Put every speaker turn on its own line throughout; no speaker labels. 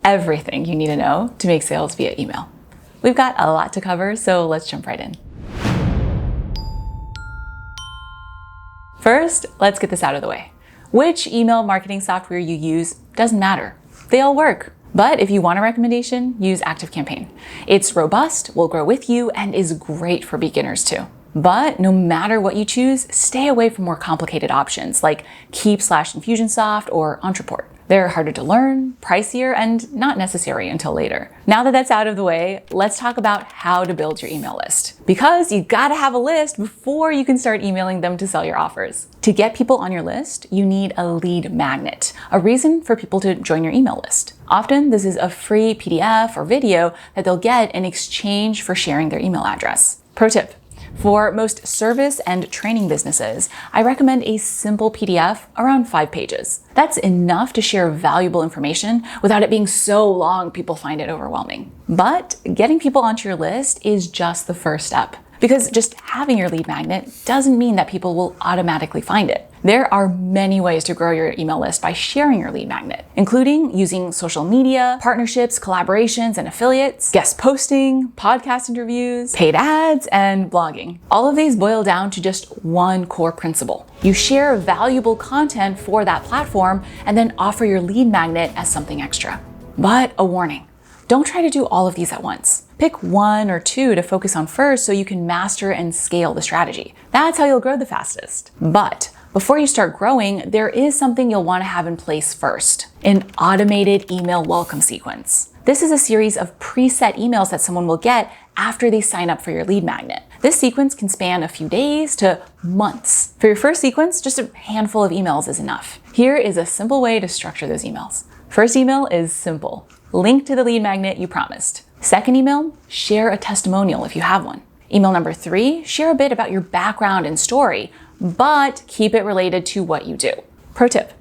everything you need to know to make sales via email. We've got a lot to cover, so let's jump right in. First, let's get this out of the way. Which email marketing software you use doesn't matter. They all work. But if you want a recommendation, use ActiveCampaign. It's robust, will grow with you, and is great for beginners too. But no matter what you choose, stay away from more complicated options like Keep/Infusionsoft or Entreport. They're harder to learn, pricier, and not necessary until later. Now that that's out of the way, let's talk about how to build your email list. Because you gotta have a list before you can start emailing them to sell your offers. To get people on your list, you need a lead magnet, a reason for people to join your email list. Often, this is a free PDF or video that they'll get in exchange for sharing their email address. Pro tip. For most service and training businesses, I recommend a simple PDF around 5 pages. That's enough to share valuable information without it being so long people find it overwhelming. But getting people onto your list is just the first step. Because just having your lead magnet doesn't mean that people will automatically find it. There are many ways to grow your email list by sharing your lead magnet, including using social media, partnerships, collaborations, and affiliates, guest posting, podcast interviews, paid ads, and blogging. All of these boil down to just one core principle. You share valuable content for that platform and then offer your lead magnet as something extra. But a warning. Don't try to do all of these at once. Pick 1 or 2 to focus on first so you can master and scale the strategy. That's how you'll grow the fastest. But before you start growing, there is something you'll want to have in place first: an automated email welcome sequence. This is a series of preset emails that someone will get after they sign up for your lead magnet. This sequence can span a few days to months. For your first sequence, just a handful of emails is enough. Here is a simple way to structure those emails. First email is simple. Link to the lead magnet you promised. Second email, share a testimonial if you have one. Email number 3, share a bit about your background and story, but keep it related to what you do. Pro tip,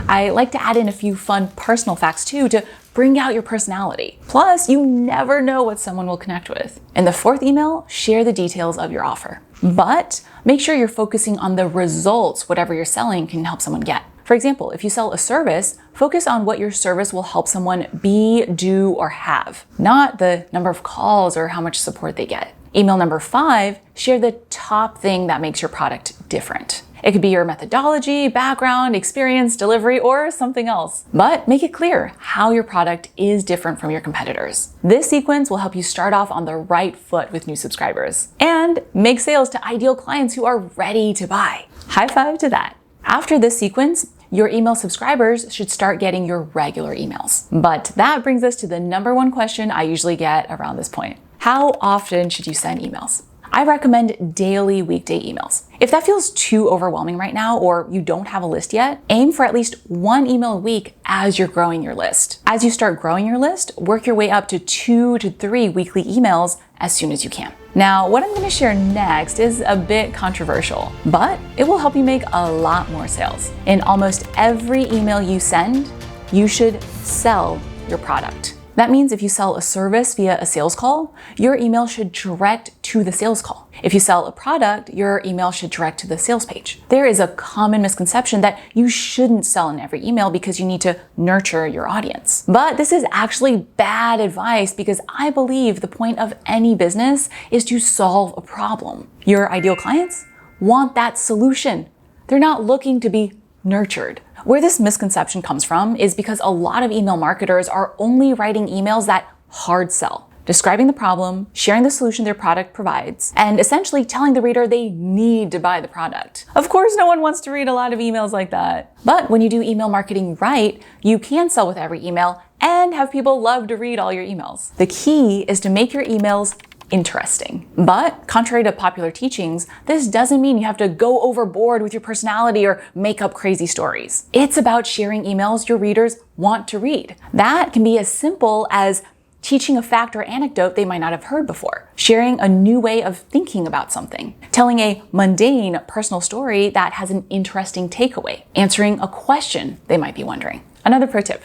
I like to add in a few fun personal facts too to bring out your personality. Plus, you never know what someone will connect with. In the 4th email, share the details of your offer. But make sure you're focusing on the results whatever you're selling can help someone get. For example, if you sell a service, focus on what your service will help someone be, do, or have, not the number of calls or how much support they get. Email number 5, share the top thing that makes your product different. It could be your methodology, background, experience, delivery, or something else. But make it clear how your product is different from your competitors. This sequence will help you start off on the right foot with new subscribers and make sales to ideal clients who are ready to buy. High five to that. After this sequence, your email subscribers should start getting your regular emails. But that brings us to the number 1 question I usually get around this point. How often should you send emails? I recommend daily weekday emails. If that feels too overwhelming right now or you don't have a list yet, aim for at least 1 email a week as you're growing your list. As you start growing your list, work your way up to 2 to 3 weekly emails as soon as you can. Now, what I'm going to share next is a bit controversial, but it will help you make a lot more sales. In almost every email you send, you should sell your product. That means if you sell a service via a sales call, your email should direct to the sales call. If you sell a product, your email should direct to the sales page. There is a common misconception that you shouldn't sell in every email because you need to nurture your audience. But this is actually bad advice because I believe the point of any business is to solve a problem. Your ideal clients want that solution. They're not looking to be nurtured. Where this misconception comes from is because a lot of email marketers are only writing emails that hard sell, describing the problem, sharing the solution their product provides, and essentially telling the reader they need to buy the product. Of course, no one wants to read a lot of emails like that. But when you do email marketing right, you can sell with every email and have people love to read all your emails. The key is to make your emails interesting. But contrary to popular teachings, this doesn't mean you have to go overboard with your personality or make up crazy stories. It's about sharing emails your readers want to read. That can be as simple as teaching a fact or anecdote they might not have heard before, sharing a new way of thinking about something, telling a mundane personal story that has an interesting takeaway, answering a question they might be wondering. Another pro tip.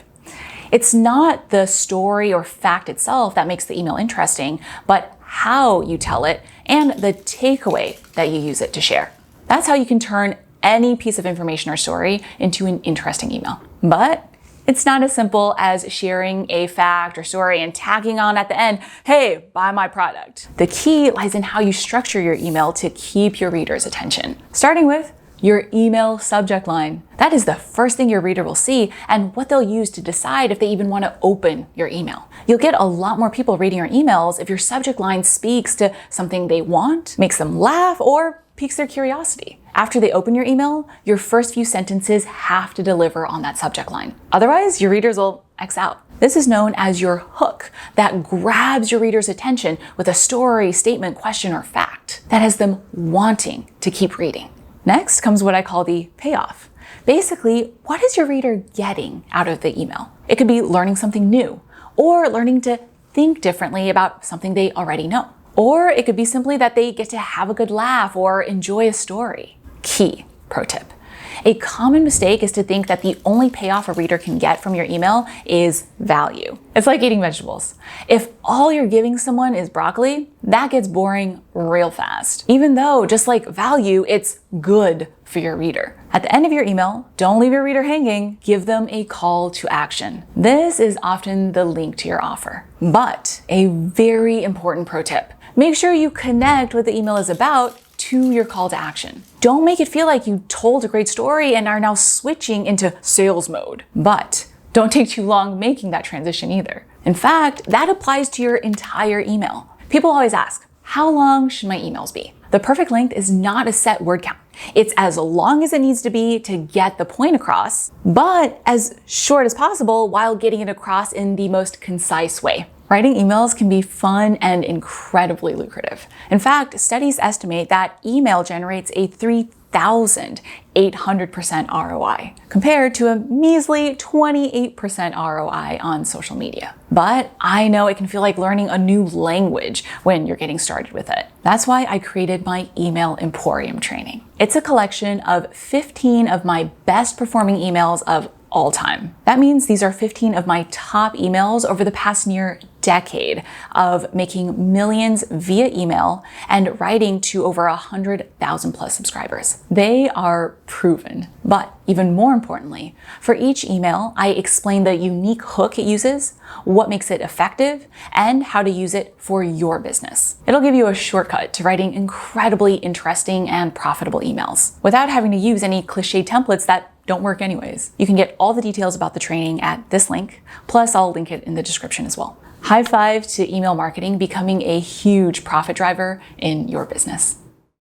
It's not the story or fact itself that makes the email interesting, but how you tell it and the takeaway that you use it to share. That's how you can turn any piece of information or story into an interesting email. But It's not as simple as sharing a fact or story and tagging on at the end, hey, buy my product. The key lies in how you structure your email to keep your reader's attention. Starting with your email subject line. That is the first thing your reader will see and what they'll use to decide if they even want to open your email. You'll get a lot more people reading your emails if your subject line speaks to something they want, makes them laugh, or piques their curiosity. After they open your email, your first few sentences have to deliver on that subject line. Otherwise, your readers will X out. This is known as your hook that grabs your reader's attention with a story, statement, question, or fact that has them wanting to keep reading. Next comes what I call the payoff. Basically, what is your reader getting out of the email? It could be learning something new, or learning to think differently about something they already know. Or it could be simply that they get to have a good laugh or enjoy a story. Key pro tip. A common mistake is to think that the only payoff a reader can get from your email is value. It's like eating vegetables. If all you're giving someone is broccoli, that gets boring real fast. Even though, just like value, it's good for your reader. At the end of your email, don't leave your reader hanging. Give them a call to action. This is often the link to your offer. But a very important pro tip. Make sure you connect what the email is about to your call to action. Don't make it feel like you told a great story and are now switching into sales mode. But don't take too long making that transition either. In fact, that applies to your entire email. People always ask, how long should my emails be? The perfect length is not a set word count. It's as long as it needs to be to get the point across, but as short as possible while getting it across in the most concise way. Writing emails can be fun and incredibly lucrative. In fact, studies estimate that email generates a 3,800% ROI, compared to a measly 28% ROI on social media. But I know it can feel like learning a new language when you're getting started with it. That's why I created my Email Emporium training. It's a collection of 15 of my best performing emails of all time. That means these are 15 of my top emails over the past near decade of making millions via email and writing to over 100,000 plus subscribers. They are proven. But even more importantly, for each email, I explain the unique hook it uses, what makes it effective, and how to use it for your business. It'll give you a shortcut to writing incredibly interesting and profitable emails without having to use any cliche templates that don't work anyways. You can get all the details about the training at this link, plus I'll link it in the description as well. High five to email marketing becoming a huge profit driver in your business.